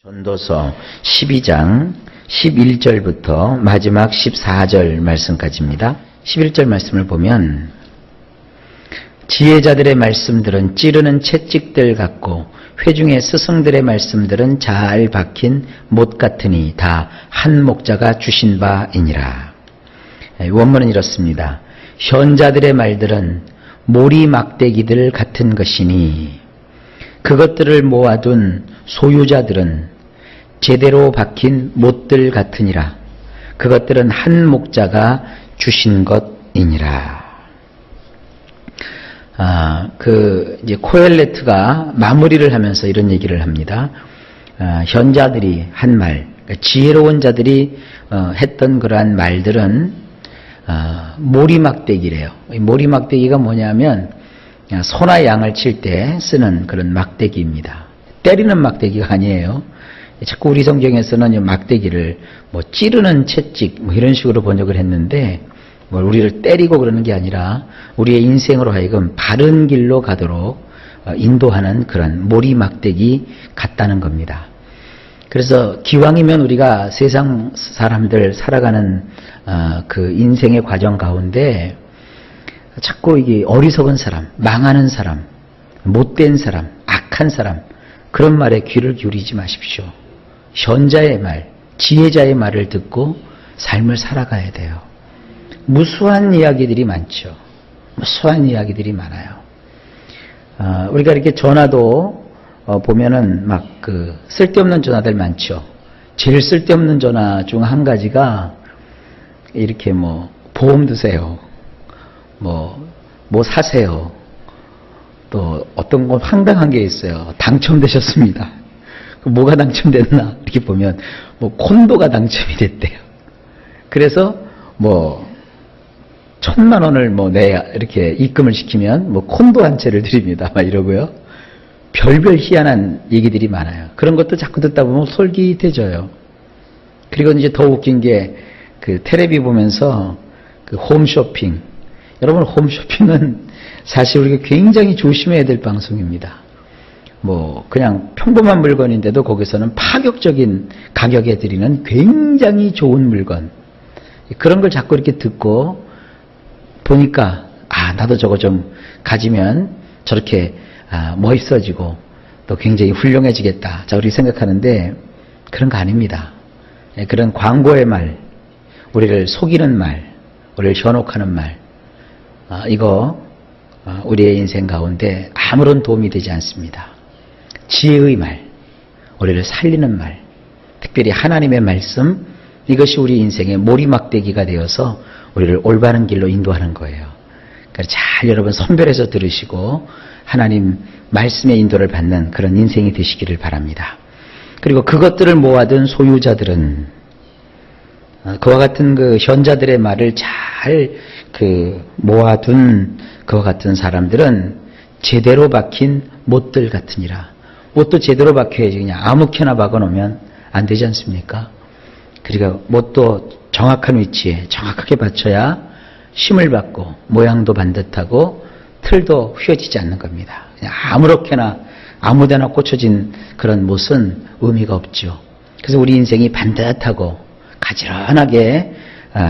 전도서 12장 11절부터 마지막 14절 말씀까지입니다. 11절 말씀을 보면 지혜자들의 말씀들은 찌르는 채찍들 같고 회중의 스승들의 말씀들은 잘 박힌 못 같으니 다 한 목자가 주신 바이니라. 원문은 이렇습니다. 현자들의 말들은 모리 막대기들 같은 것이니 그것들을 모아둔 소유자들은 제대로 박힌 못들 같으니라. 그것들은 한 목자가 주신 것이니라. 이제 코엘레트가 마무리를 하면서 이런 얘기를 합니다. 현자들이 한 말, 지혜로운 자들이 했던 그러한 말들은 모리막대기래요. 모리 막대기가 뭐냐면 소나 양을 칠 때 쓰는 그런 막대기입니다. 때리는 막대기가 아니에요. 자꾸 우리 성경에서는 막대기를 찌르는 채찍 이런 식으로 번역을 했는데 우리를 때리고 그러는 게 아니라 우리의 인생으로 하여금 바른 길로 가도록 인도하는 그런 모리 막대기 같다는 겁니다. 그래서 기왕이면 우리가 세상 사람들 살아가는 그 인생의 과정 가운데 자꾸 이게 어리석은 사람, 망하는 사람, 못된 사람, 악한 사람 그런 말에 귀를 기울이지 마십시오. 현자의 말, 지혜자의 말을 듣고 삶을 살아가야 돼요. 무수한 이야기들이 많죠. 무수한 이야기들이 많아요. 우리가 이렇게 전화도 보면은 쓸데없는 전화들 많죠. 제일 쓸데없는 전화 중 한 가지가 이렇게 보험 드세요. 뭐 사세요. 또 어떤 건 황당한 게 있어요. 당첨되셨습니다. 뭐가 당첨됐나? 이렇게 보면 콘도가 당첨이 됐대요. 그래서 1,000만 원을 내야 이렇게 입금을 시키면 콘도 한 채를 드립니다. 막 이러고요. 별별 희한한 얘기들이 많아요. 그런 것도 자꾸 듣다 보면 솔깃해져요. 그리고 이제 더 웃긴 게 텔레비 보면서 홈쇼핑. 여러분 홈쇼핑은 사실 우리가 굉장히 조심해야 될 방송입니다. 그냥 평범한 물건인데도 거기서는 파격적인 가격에 드리는 굉장히 좋은 물건. 그런 걸 자꾸 이렇게 듣고 보니까 나도 저거 좀 가지면 저렇게 멋있어지고 또 굉장히 훌륭해지겠다. 자, 우리 생각하는데 그런 거 아닙니다. 그런 광고의 말, 우리를 속이는 말, 우리를 현혹하는 말, 이거 우리의 인생 가운데 아무런 도움이 되지 않습니다. 지혜의 말, 우리를 살리는 말, 특별히 하나님의 말씀, 이것이 우리 인생의 모리막대기가 되어서 우리를 올바른 길로 인도하는 거예요. 그러니까 잘 여러분 선별해서 들으시고 하나님 말씀의 인도를 받는 그런 인생이 되시기를 바랍니다. 그리고 그것들을 모아둔 소유자들은 그와 같은 현자들의 말을 잘 모아둔 그와 같은 사람들은 제대로 박힌 못들 같으니라. 못도 제대로 박혀야지 그냥 아무렇게나 박아놓으면 안 되지 않습니까? 그러니까 못도 정확한 위치에 정확하게 받쳐야 힘을 받고 모양도 반듯하고 틀도 휘어지지 않는 겁니다. 그냥 아무렇게나 아무데나 꽂혀진 그런 못은 의미가 없죠. 그래서 우리 인생이 반듯하고 가지런하게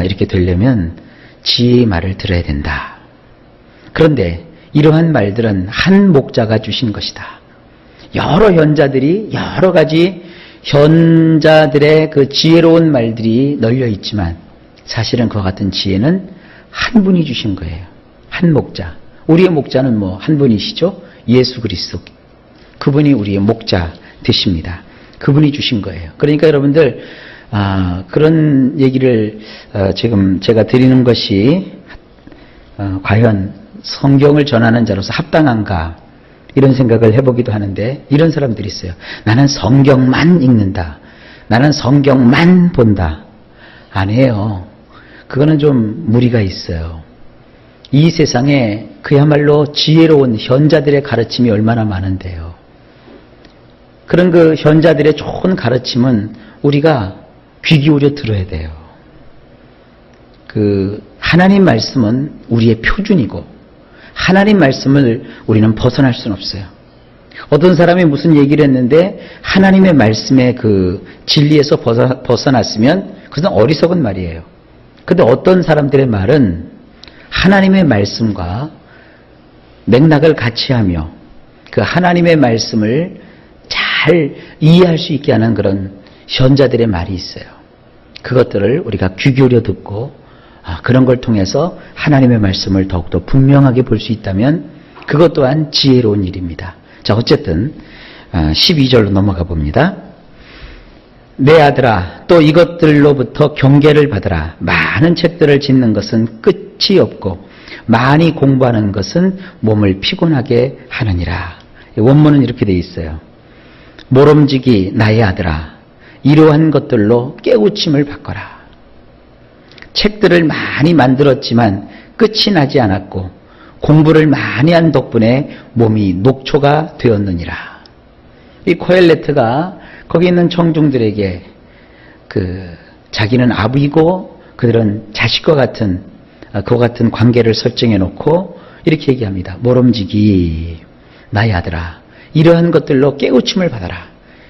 이렇게 되려면 지혜의 말을 들어야 된다. 그런데 이러한 말들은 한 목자가 주신 것이다. 여러 현자들이 여러 가지 현자들의 그 지혜로운 말들이 널려 있지만 사실은 그와 같은 지혜는 한 분이 주신 거예요. 한 목자. 우리의 목자는 한 분이시죠? 예수 그리스도. 그분이 우리의 목자 되십니다. 그분이 주신 거예요. 그러니까 여러분들 그런 얘기를 지금 제가 드리는 것이 과연 성경을 전하는 자로서 합당한가 이런 생각을 해보기도 하는데 이런 사람들이 있어요. 나는 성경만 읽는다. 나는 성경만 본다. 아니에요. 그거는 좀 무리가 있어요. 이 세상에 그야말로 지혜로운 현자들의 가르침이 얼마나 많은데요. 그런 현자들의 좋은 가르침은 우리가 귀 기울여 들어야 돼요. 하나님 말씀은 우리의 표준이고 하나님 말씀을 우리는 벗어날 수는 없어요. 어떤 사람이 무슨 얘기를 했는데 하나님의 말씀의 그 진리에서 벗어났으면 그것은 어리석은 말이에요. 근데 어떤 사람들의 말은 하나님의 말씀과 맥락을 같이 하며 그 하나님의 말씀을 잘 이해할 수 있게 하는 그런 현자들의 말이 있어요. 그것들을 우리가 귀 기울여 듣고 그런 걸 통해서 하나님의 말씀을 더욱더 분명하게 볼 수 있다면 그것 또한 지혜로운 일입니다. 자, 어쨌든 12절로 넘어가 봅니다. 내 아들아, 또 이것들로부터 경계를 받으라. 많은 책들을 짓는 것은 끝이 없고 많이 공부하는 것은 몸을 피곤하게 하느니라. 원문은 이렇게 되어 있어요. 모름지기 나의 아들아, 이러한 것들로 깨우침을 받거라. 책들을 많이 만들었지만 끝이 나지 않았고 공부를 많이 한 덕분에 몸이 녹초가 되었느니라. 이 코엘레트가 거기 있는 청중들에게 자기는 아비고 그들은 자식과 같은 그와 같은 관계를 설정해 놓고 이렇게 얘기합니다. 모름지기 나의 아들아, 이러한 것들로 깨우침을 받아라.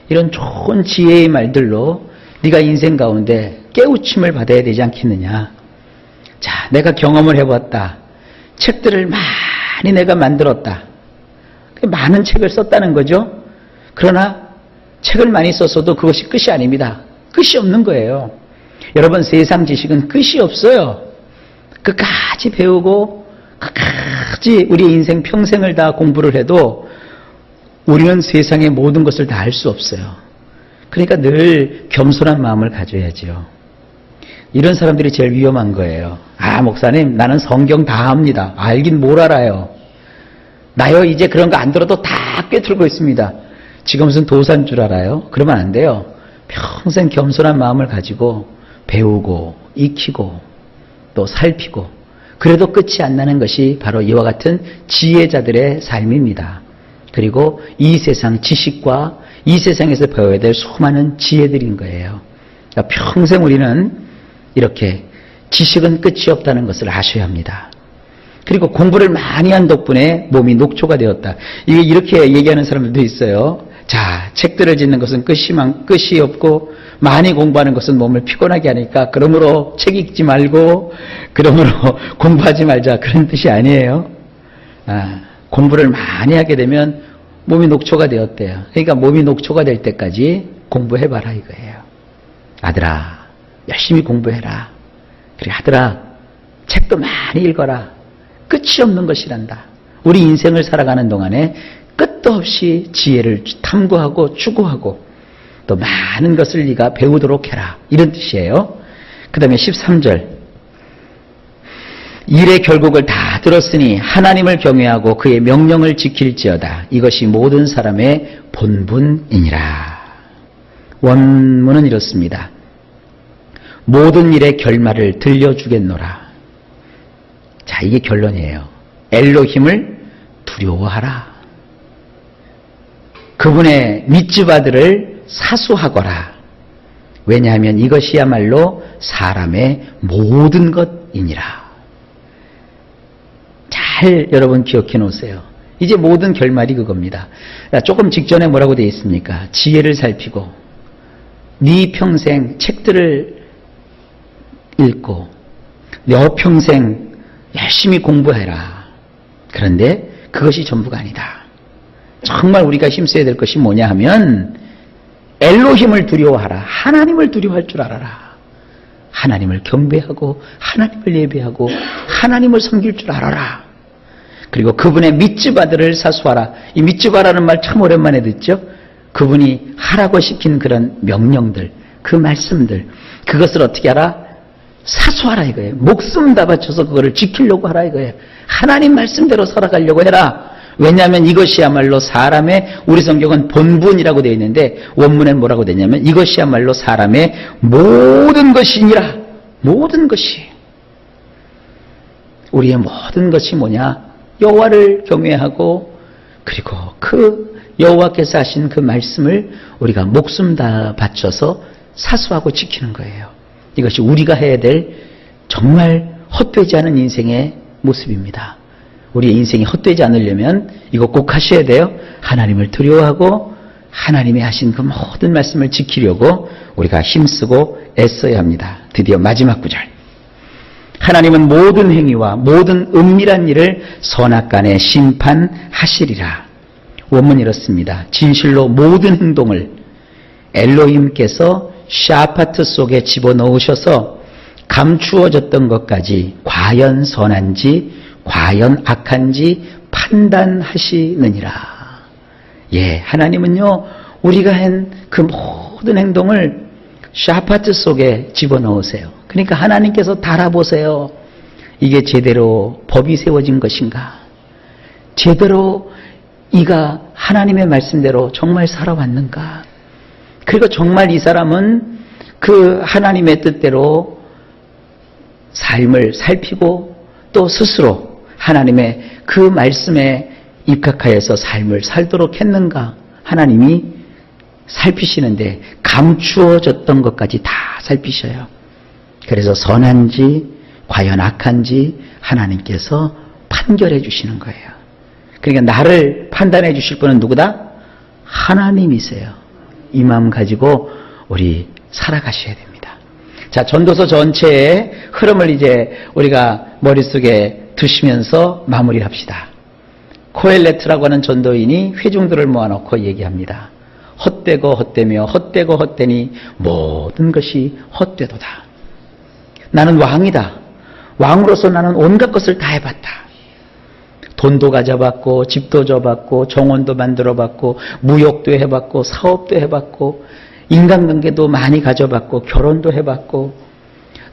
이런 좋은 지혜의 말들로 네가 인생 가운데 깨우침을 받아야 되지 않겠느냐. 자, 내가 경험을 해봤다. 책들을 많이 내가 만들었다. 많은 책을 썼다는 거죠. 그러나 책을 많이 썼어도 그것이 끝이 아닙니다. 끝이 없는 거예요. 여러분, 세상 지식은 끝이 없어요. 끝까지 배우고 끝까지 우리 인생 평생을 다 공부를 해도 우리는 세상의 모든 것을 다 알 수 없어요. 그러니까 늘 겸손한 마음을 가져야죠. 이런 사람들이 제일 위험한 거예요. 목사님, 나는 성경 다 압니다. 알긴 뭘 알아요. 나요, 이제 그런 거 안 들어도 다 꿰뚫고 있습니다. 지금 무슨 도사인 줄 알아요? 그러면 안 돼요. 평생 겸손한 마음을 가지고 배우고 익히고 또 살피고 그래도 끝이 안 나는 것이 바로 이와 같은 지혜자들의 삶입니다. 그리고 이 세상 지식과 이 세상에서 배워야 될 수많은 지혜들인 거예요. 그러니까 평생 우리는 이렇게 지식은 끝이 없다는 것을 아셔야 합니다. 그리고 공부를 많이 한 덕분에 몸이 녹초가 되었다. 이렇게 얘기하는 사람들도 있어요. 자, 책들을 짓는 것은 끝이 없고 많이 공부하는 것은 몸을 피곤하게 하니까 그러므로 책 읽지 말고 그러므로 공부하지 말자, 그런 뜻이 아니에요. 공부를 많이 하게 되면 몸이 녹초가 되었대요. 그러니까 몸이 녹초가 될 때까지 공부해봐라 이거예요. 아들아, 열심히 공부해라. 그래, 아들아, 책도 많이 읽어라. 끝이 없는 것이란다. 우리 인생을 살아가는 동안에 끝도 없이 지혜를 탐구하고 추구하고 또 많은 것을 네가 배우도록 해라. 이런 뜻이에요. 그 다음에 13절. 일의 결국을 다 들었으니 하나님을 경외하고 그의 명령을 지킬지어다. 이것이 모든 사람의 본분이니라. 원문은 이렇습니다. 모든 일의 결말을 들려주겠노라. 자, 이게 결론이에요. 엘로힘을 두려워하라. 그분의 미츠바들을 사수하거라. 왜냐하면 이것이야말로 사람의 모든 것이니라. 잘 여러분 기억해 놓으세요. 이제 모든 결말이 그겁니다. 조금 직전에 뭐라고 되어 있습니까? 지혜를 살피고 네 평생 책들을 읽고 너 평생 열심히 공부해라. 그런데 그것이 전부가 아니다. 정말 우리가 힘써야 될 것이 뭐냐 하면 엘로힘을 두려워하라. 하나님을 두려워할 줄 알아라. 하나님을 경배하고 하나님을 예배하고 하나님을 섬길 줄 알아라. 그리고 그분의 미츠바들을 사수하라. 이 미츠바라는 말 참 오랜만에 듣죠. 그분이 하라고 시킨 그런 명령들, 그 말씀들, 그것을 어떻게 하라? 사수하라 이거예요. 목숨 다 바쳐서 그거를 지키려고 하라 이거예요. 하나님 말씀대로 살아가려고 해라. 왜냐하면 이것이야말로 사람의, 우리 성경은 본분이라고 되어 있는데 원문엔 뭐라고 되냐면 이것이야말로 사람의 모든 것이니라. 모든 것이. 우리의 모든 것이 뭐냐? 여호와를 경외하고 그리고 그 여호와께서 하신 그 말씀을 우리가 목숨 다 바쳐서 사수하고 지키는 거예요. 이것이 우리가 해야 될 정말 헛되지 않은 인생의 모습입니다. 우리의 인생이 헛되지 않으려면 이거 꼭 하셔야 돼요. 하나님을 두려워하고 하나님이 하신 그 모든 말씀을 지키려고 우리가 힘쓰고 애써야 합니다. 드디어 마지막 구절. 하나님은 모든 행위와 모든 은밀한 일을 선악간에 심판하시리라. 원문이 이렇습니다. 진실로 모든 행동을 엘로힘께서 샤파트 속에 집어넣으셔서 감추어졌던 것까지 과연 선한지 과연 악한지 판단하시느니라. 예, 하나님은요, 우리가 한 그 모든 행동을 샤파트 속에 집어넣으세요. 그러니까 하나님께서 달아보세요. 이게 제대로 법이 세워진 것인가? 제대로 이가 하나님의 말씀대로 정말 살아왔는가? 그리고 정말 이 사람은 그 하나님의 뜻대로 삶을 살피고 또 스스로 하나님의 그 말씀에 입각하여서 삶을 살도록 했는가? 하나님이 살피시는데 감추어졌던 것까지 다 살피셔요. 그래서 선한지 과연 악한지 하나님께서 판결해 주시는 거예요. 그러니까 나를 판단해 주실 분은 누구다? 하나님이세요. 이 마음 가지고 우리 살아가셔야 됩니다. 자, 전도서 전체의 흐름을 이제 우리가 머릿속에 두시면서 마무리를 합시다. 코엘레트라고 하는 전도인이 회중들을 모아놓고 얘기합니다. 헛되고 헛되며 헛되고 헛되니 모든 것이 헛되도다. 나는 왕이다. 왕으로서 나는 온갖 것을 다 해봤다. 돈도 가져봤고 집도 줘봤고 정원도 만들어봤고 무역도 해봤고 사업도 해봤고 인간관계도 많이 가져봤고 결혼도 해봤고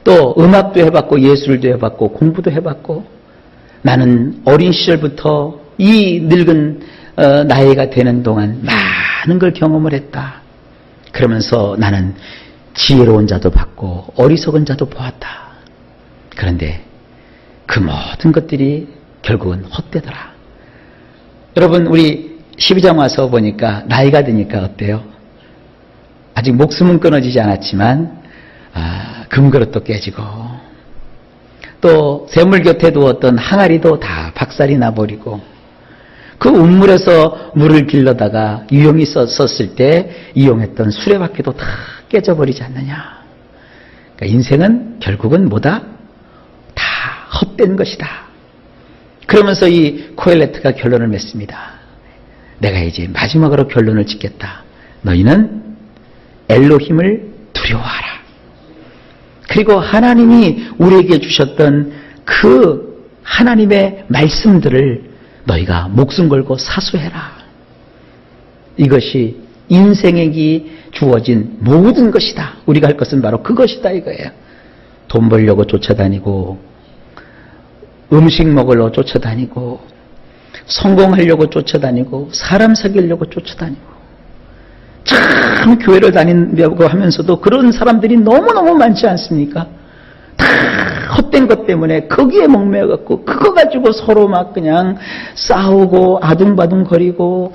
또 음악도 해봤고 예술도 해봤고 공부도 해봤고 나는 어린 시절부터 이 늙은 나이가 되는 동안 많은 걸 경험을 했다. 그러면서 나는 지혜로운 자도 봤고 어리석은 자도 보았다. 그런데 그 모든 것들이 결국은 헛되더라. 여러분, 우리 12장 와서 보니까 나이가 드니까 어때요? 아직 목숨은 끊어지지 않았지만 금그릇도 깨지고 또 샘물 곁에 두었던 항아리도 다 박살이 나버리고 그 운물에서 물을 길러다가 유용히 썼을 때 이용했던 수레바퀴도 다 깨져버리지 않느냐. 그러니까 인생은 결국은 뭐다? 다 헛된 것이다. 그러면서 이 코엘레트가 결론을 맺습니다. 내가 이제 마지막으로 결론을 짓겠다. 너희는 엘로힘을 두려워하라. 그리고 하나님이 우리에게 주셨던 그 하나님의 말씀들을 너희가 목숨 걸고 사수해라. 이것이 인생에게 주어진 모든 것이다. 우리가 할 것은 바로 그것이다 이거예요. 돈 벌려고 쫓아다니고 음식 먹으려고 쫓아다니고 성공하려고 쫓아다니고 사람 사귀려고 쫓아다니고 참 교회를 다니려고 하면서도 그런 사람들이 너무너무 많지 않습니까? 다 헛된 것 때문에 거기에 목매어갖고 그거 가지고 서로 막 그냥 싸우고 아둥바둥 거리고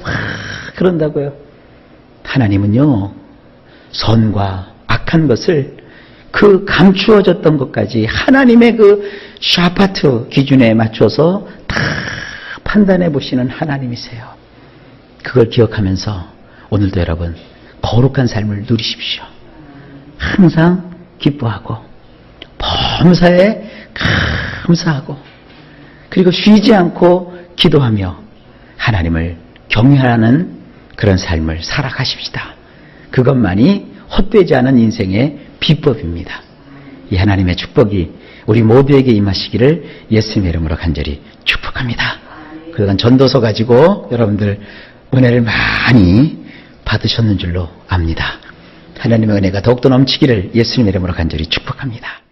그런다고요. 하나님은요, 선과 악한 것을 그 감추어졌던 것까지 하나님의 그 샤파트 기준에 맞춰서 다 판단해 보시는 하나님이세요. 그걸 기억하면서 오늘도 여러분 거룩한 삶을 누리십시오. 항상 기뻐하고 범사에 감사하고 그리고 쉬지 않고 기도하며 하나님을 경외하는 그런 삶을 살아가십시다. 그것만이 헛되지 않은 인생의 비법입니다. 이 하나님의 축복이 우리 모두에게 임하시기를 예수님의 이름으로 간절히 축복합니다. 그동안 전도서 가지고 여러분들 은혜를 많이 받으셨는 줄로 압니다. 하나님의 은혜가 더욱더 넘치기를 예수님의 이름으로 간절히 축복합니다.